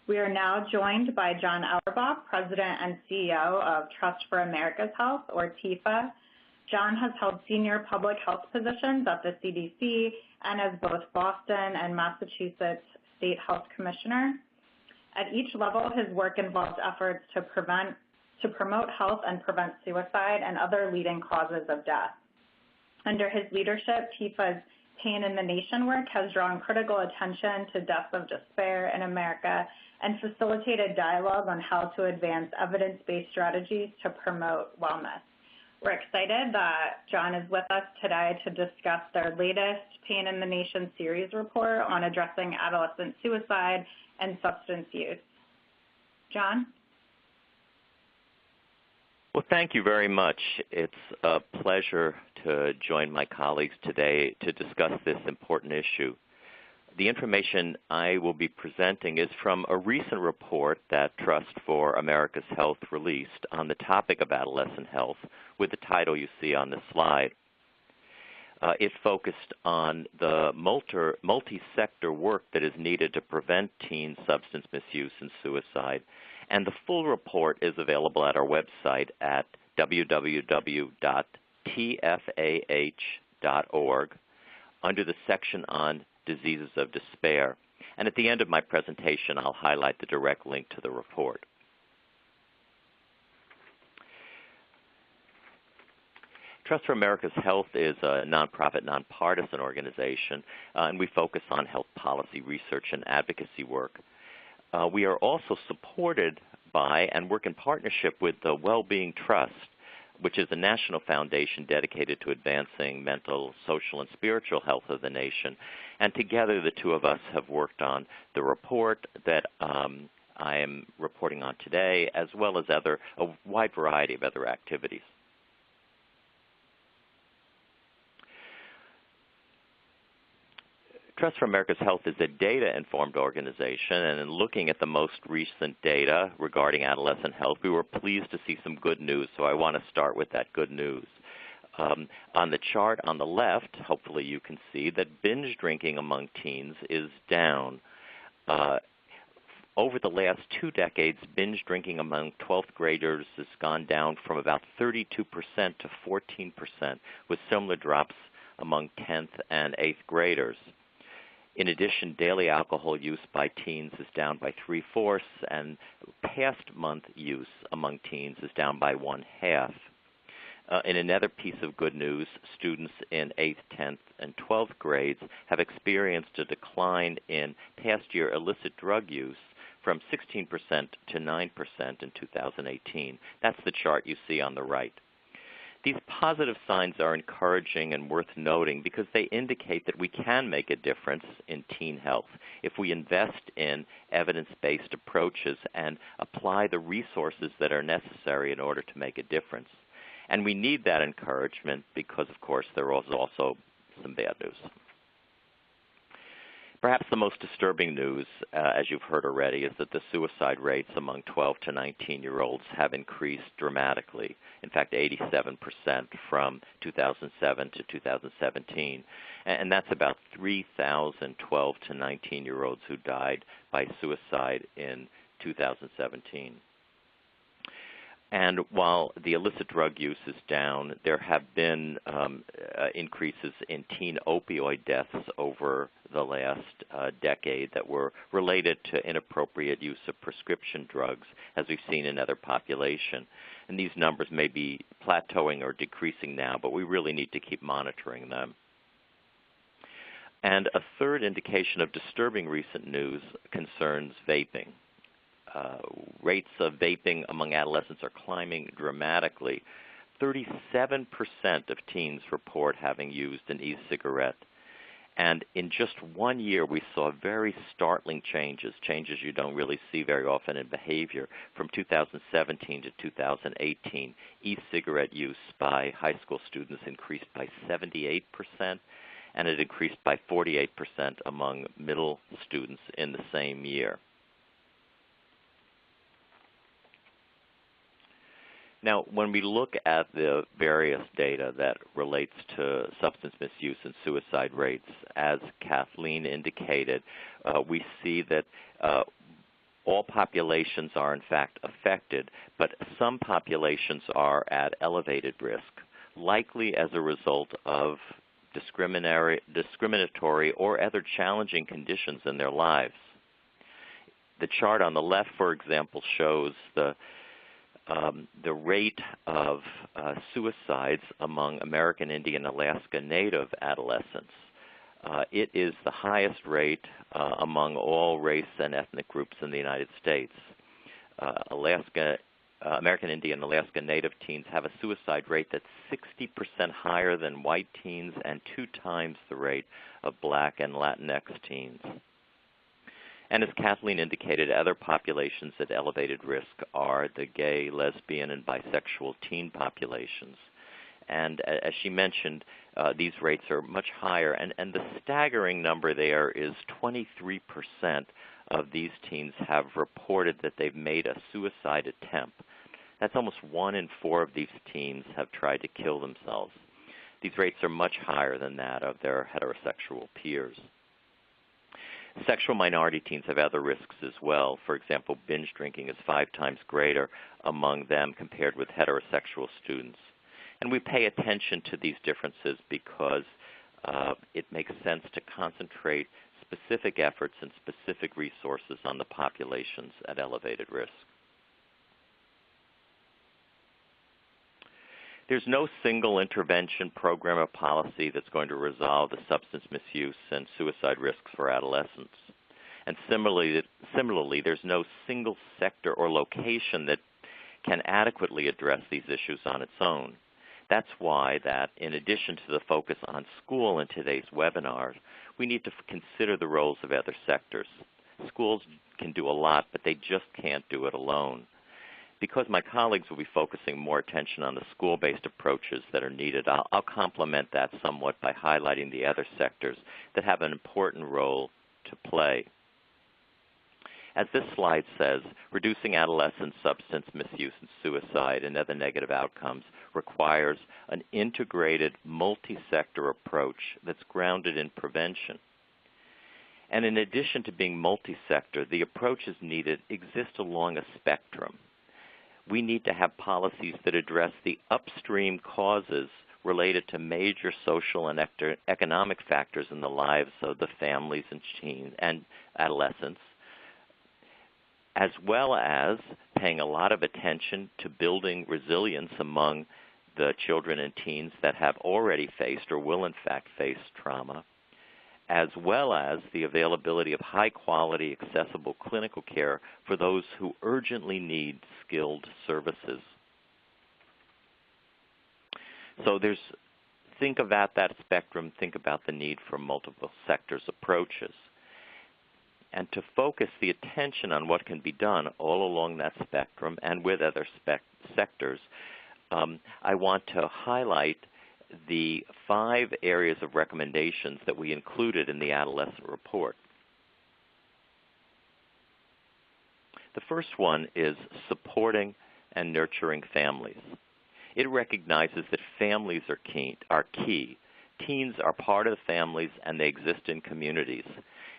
We are now joined by John Auerbach, President and CEO of Trust for America's Health, or TFAH. John has held senior public health positions at the CDC and as both Boston and Massachusetts State Health Commissioner. At each level, his work involves efforts to promote health and prevent suicide and other leading causes of death. Under his leadership, TFAH's Pain in the Nation work has drawn critical attention to deaths of despair in America and facilitated dialogue on how to advance evidence-based strategies to promote wellness. We're excited that John is with us today to discuss their latest Pain in the Nation series report on addressing adolescent suicide and substance use. John? Well, thank you very much. It's a pleasure to join my colleagues today to discuss this important issue. The information I will be presenting is from a recent report that Trust for America's Health released on the topic of adolescent health with the title you see on this slide. It focused on the multi-sector work that is needed to prevent teen substance misuse and suicide, and the full report is available at our website at www.tfah.org under the section on diseases of despair. And at the end of my presentation, I'll highlight the direct link to the report. Trust for America's Health is a nonprofit, nonpartisan organization, and we focus on health policy research and advocacy work. We are also supported by and work in partnership with the WellBeing Trust, which is a national foundation dedicated to advancing mental, social, and spiritual health of the nation. And together, the two of us have worked on the report that I am reporting on today, as well as a wide variety of other activities. Trust for America's Health is a data-informed organization, and in looking at the most recent data regarding adolescent health, we were pleased to see some good news, so I want to start with that good news. On the chart on the left, hopefully you can see that binge drinking among teens is down. Over the last 2 decades, binge drinking among 12th graders has gone down from about 32% to 14%, with similar drops among 10th and 8th graders. In addition, daily alcohol use by teens is down by 3/4, and past month use among teens is down by 1/2. In another piece of good news, students in 8th, 10th, and 12th grades have experienced a decline in past year illicit drug use from 16% to 9% in 2018. That's the chart you see on the right. These positive signs are encouraging and worth noting because they indicate that we can make a difference in teen health if we invest in evidence-based approaches and apply the resources that are necessary in order to make a difference. And we need that encouragement because, of course, there is also some bad news. Perhaps the most disturbing news, as you've heard already, is that the suicide rates among 12 to 19-year-olds have increased dramatically. In fact, 87% from 2007 to 2017. And that's about 3,000 12 to 19-year-olds who died by suicide in 2017. And while the illicit drug use is down, there have been increases in teen opioid deaths over the last decade that were related to inappropriate use of prescription drugs, as we've seen in other populations. And these numbers may be plateauing or decreasing now, but we really need to keep monitoring them. And a third indication of disturbing recent news concerns vaping. Rates of vaping among adolescents are climbing dramatically. 37% of teens report having used an e-cigarette. And in just 1 year, we saw very startling changes you don't really see very often in behavior. From 2017 to 2018, e-cigarette use by high school students increased by 78%, and it increased by 48% among middle students in the same year. Now, when we look at the various data that relates to substance misuse and suicide rates, as Kathleen indicated, we see that all populations are in fact affected, but some populations are at elevated risk, likely as a result of discriminatory or other challenging conditions in their lives. The chart on the left, for example, shows the rate of suicides among American Indian Alaska Native adolescents. It is the highest rate among all race and ethnic groups in the United States. American Indian Alaska Native teens have a suicide rate that's 60% higher than white teens and 2 times the rate of Black and Latinx teens. And as Kathleen indicated, other populations at elevated risk are the gay, lesbian, and bisexual teen populations. And as she mentioned, these rates are much higher. And the staggering number there is 23% of these teens have reported that they've made a suicide attempt. That's almost 1 in 4 of these teens have tried to kill themselves. These rates are much higher than that of their heterosexual peers. Sexual minority teens have other risks as well. For example, binge drinking is 5 times greater among them compared with heterosexual students. And we pay attention to these differences because it makes sense to concentrate specific efforts and specific resources on the populations at elevated risk. There's no single intervention program or policy that's going to resolve the substance misuse and suicide risks for adolescents. And similarly, there's no single sector or location that can adequately address these issues on its own. That's why that, in addition to the focus on school in today's webinars, we need to consider the roles of other sectors. Schools can do a lot, but they just can't do it alone. Because my colleagues will be focusing more attention on the school-based approaches that are needed, I'll complement that somewhat by highlighting the other sectors that have an important role to play. As this slide says, reducing adolescent substance misuse and suicide and other negative outcomes requires an integrated multi-sector approach that's grounded in prevention. And in addition to being multi-sector, the approaches needed exist along a spectrum. We need to have policies that address the upstream causes related to major social and economic factors in the lives of the families and teens and adolescents, as well as paying a lot of attention to building resilience among the children and teens that have already faced or will in fact face trauma, as well as the availability of high-quality, accessible clinical care for those who urgently need skilled services. So think about that spectrum, think about the need for multiple sectors approaches. And to focus the attention on what can be done all along that spectrum and with other sectors, I want to highlight the 5 areas of recommendations that we included in the adolescent report. The first one is supporting and nurturing families. It recognizes that families are key. Teens are part of the families and they exist in communities.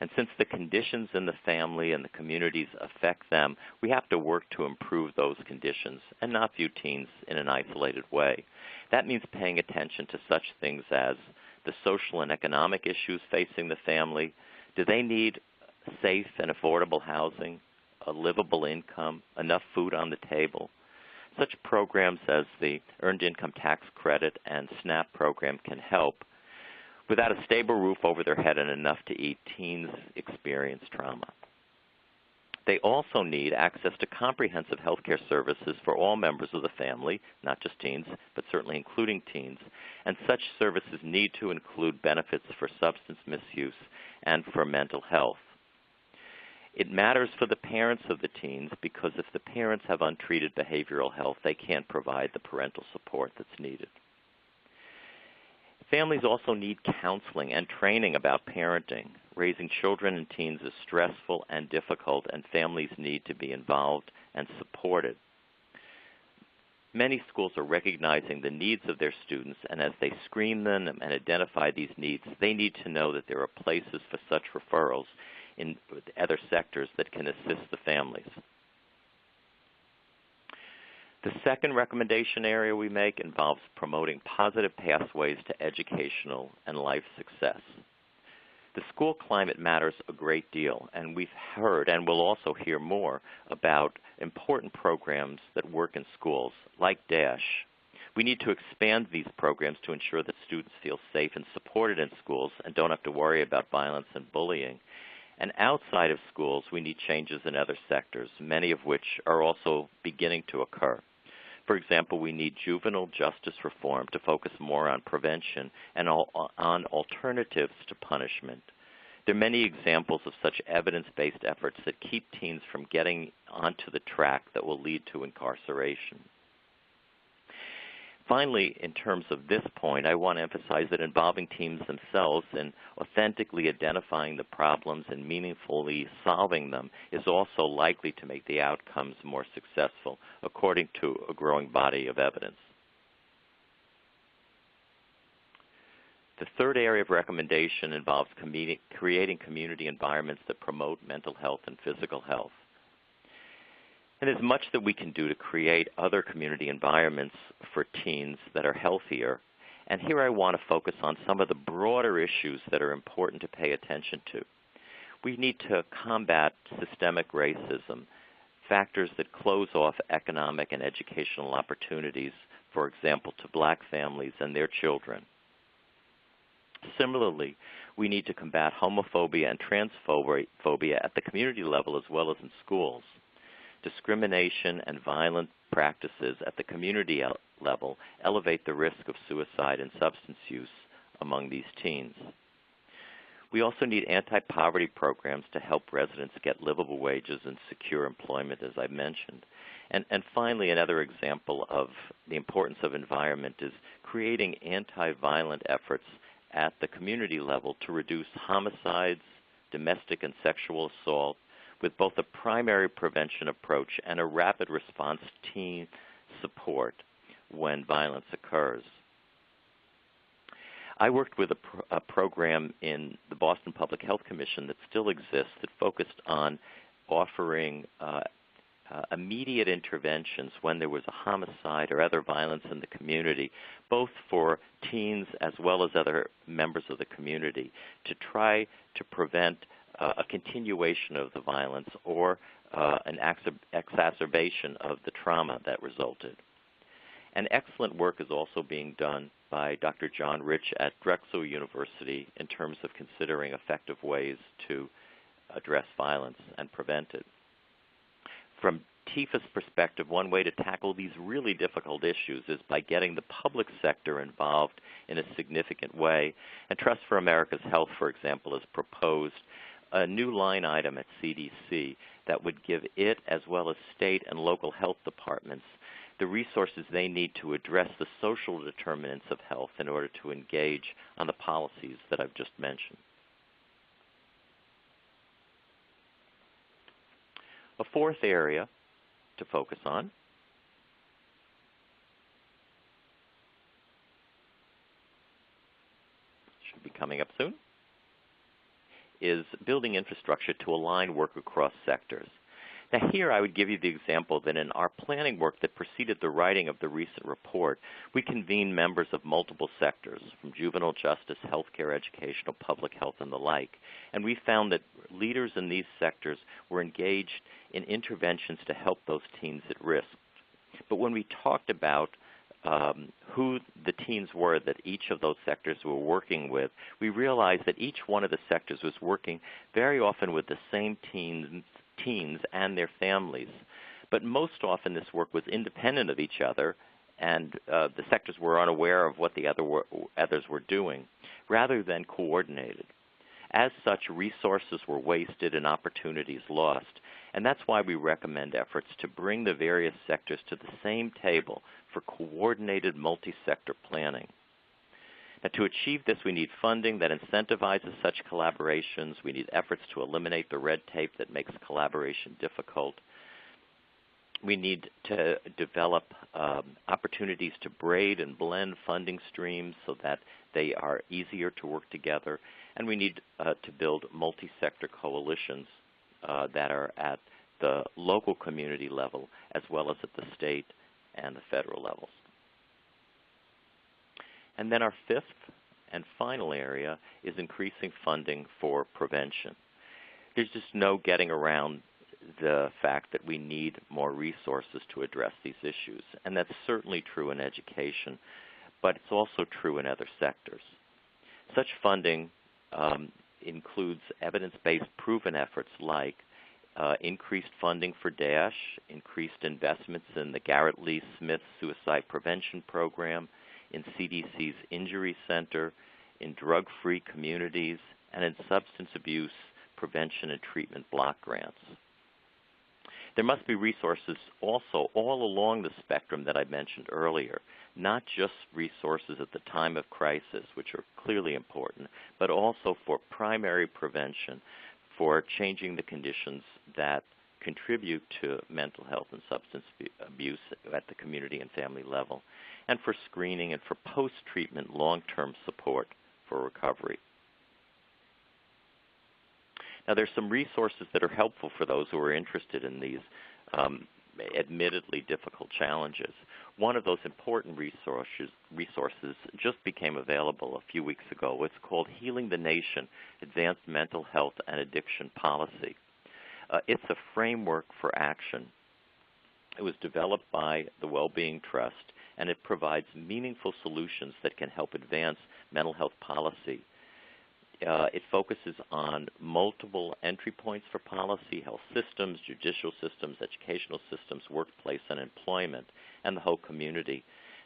And since the conditions in the family and the communities affect them, we have to work to improve those conditions and not view teens in an isolated way. That means paying attention to such things as the social and economic issues facing the family. Do they need safe and affordable housing, a livable income, enough food on the table? Such programs as the Earned Income Tax Credit and SNAP program can help. Without a stable roof over their head and enough to eat, teens experience trauma. They also need access to comprehensive health care services for all members of the family, not just teens, but certainly including teens. And such services need to include benefits for substance misuse and for mental health. It matters for the parents of the teens because if the parents have untreated behavioral health, they can't provide the parental support that's needed. Families also need counseling and training about parenting. Raising children and teens is stressful and difficult, and families need to be involved and supported. Many schools are recognizing the needs of their students, and as they screen them and identify these needs, they need to know that there are places for such referrals in other sectors that can assist the families. The second recommendation area we make involves promoting positive pathways to educational and life success. The school climate matters a great deal, and we've heard and will also hear more about important programs that work in schools, like DASH. We need to expand these programs to ensure that students feel safe and supported in schools and don't have to worry about violence and bullying. And outside of schools, we need changes in other sectors, many of which are also beginning to occur. For example, we need juvenile justice reform to focus more on prevention and on alternatives to punishment. There are many examples of such evidence-based efforts that keep teens from getting onto the track that will lead to incarceration. Finally, in terms of this point, I want to emphasize that involving teens themselves in authentically identifying the problems and meaningfully solving them is also likely to make the outcomes more successful, according to a growing body of evidence. The third area of recommendation involves creating community environments that promote mental health and physical health. And there's much that we can do to create other community environments for teens that are healthier. And here I want to focus on some of the broader issues that are important to pay attention to. We need to combat systemic racism, factors that close off economic and educational opportunities, for example, to black families and their children. Similarly, we need to combat homophobia and transphobia at the community level as well as in schools. Discrimination and violent practices at the community level elevate the risk of suicide and substance use among these teens. We also need anti-poverty programs to help residents get livable wages and secure employment, as I mentioned. And finally, another example of the importance of environment is creating anti-violent efforts at the community level to reduce homicides, domestic and sexual assault, with both a primary prevention approach and a rapid response teen support when violence occurs. I worked with a program in the Boston Public Health Commission that still exists that focused on offering immediate interventions when there was a homicide or other violence in the community, both for teens as well as other members of the community, to try to prevent a continuation of the violence or an exacerbation of the trauma that resulted. And excellent work is also being done by Dr. John Rich at Drexel University in terms of considering effective ways to address violence and prevent it. From TFAH's perspective, one way to tackle these really difficult issues is by getting the public sector involved in a significant way. And Trust for America's Health, for example, has proposed a new line item at CDC that would give it, as well as state and local health departments, the resources they need to address the social determinants of health in order to engage on the policies that I've just mentioned. A fourth area to focus on should be coming up soon, is building infrastructure to align work across sectors. Now here I would give you the example that in our planning work that preceded the writing of the recent report, we convened members of multiple sectors, from juvenile justice, healthcare, educational, public health, and the like. And we found that leaders in these sectors were engaged in interventions to help those teens at risk. But when we talked about who the teens were that each of those sectors were working with, we realized that each one of the sectors was working very often with the same teens and their families. But most often this work was independent of each other, and the sectors were unaware of what the others were doing, rather than coordinated. As such, resources were wasted and opportunities lost, and that's why we recommend efforts to bring the various sectors to the same table for coordinated multi-sector planning. Now, to achieve this, we need funding that incentivizes such collaborations. We need efforts to eliminate the red tape that makes collaboration difficult. We need to develop opportunities to braid and blend funding streams so that they are easier to work together. And we need to build multi-sector coalitions that are at the local community level as well as at the state and the federal levels. And then our fifth and final area is increasing funding for prevention. There's just no getting around the fact that we need more resources to address these issues, and that's certainly true in education, but it's also true in other sectors. Such funding includes evidence-based proven efforts like increased funding for DASH, increased investments in the Garrett Lee Smith Suicide Prevention Program, in CDC's Injury Center, in drug-free communities, and in substance abuse prevention and treatment block grants. There must be resources also all along the spectrum that I mentioned earlier, not just resources at the time of crisis, which are clearly important, but also for primary prevention, for changing the conditions that contribute to mental health and substance abuse at the community and family level, and for screening and for post-treatment long-term support for recovery. Now, there's some resources that are helpful for those who are interested in these admittedly difficult challenges. One of those important resources just became available a few weeks ago. It's called Healing the Nation, Advanced Mental Health and Addiction Policy. It's a framework for action. It was developed by the WellBeing Trust, and it provides meaningful solutions that can help advance mental health policy. It focuses on multiple entry points for policy: health systems, judicial systems, educational systems, workplace and employment, and the whole community.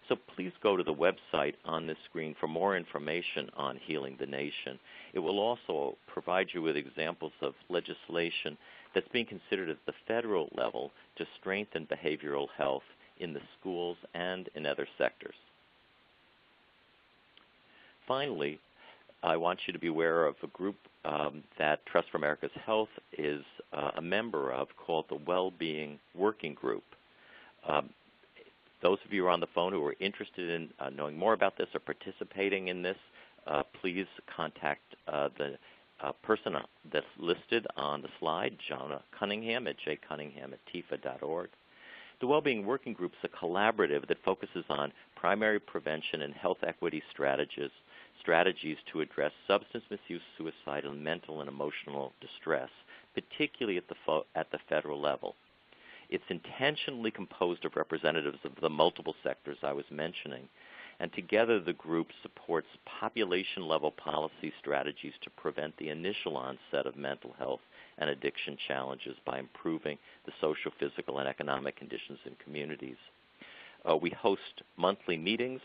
So please go to the website on this screen for more information on Healing the Nation. It will also provide you with examples of legislation that's being considered at the federal level to strengthen behavioral health in the schools and in other sectors. Finally, I want you to be aware of a group that Trust for America's Health is a member of called the WellBeing Working Group. Those of you who are on the phone who are interested in knowing more about this or participating in this, please contact the person that's listed on the slide, Jonah Cunningham at jcunningham@tfa.org. The WellBeing Working Group is a collaborative that focuses on primary prevention and health equity strategies to address substance misuse, suicide, and mental and emotional distress, particularly at the federal level. It's intentionally composed of representatives of the multiple sectors I was mentioning, and together the group supports population-level policy strategies to prevent the initial onset of mental health and addiction challenges by improving the social, physical, and economic conditions in communities. We host monthly meetings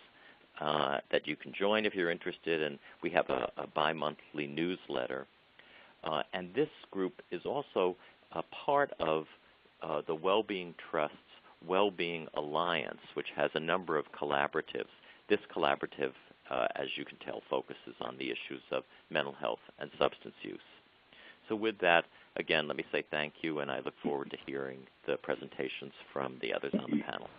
that you can join if you're interested, and we have a bi-monthly newsletter. And this group is also a part of the WellBeing Trust's WellBeing Alliance, which has a number of collaboratives. This collaborative, as you can tell, focuses on the issues of mental health and substance use. So with that, again, let me say thank you, and I look forward to hearing the presentations from the others on the panel.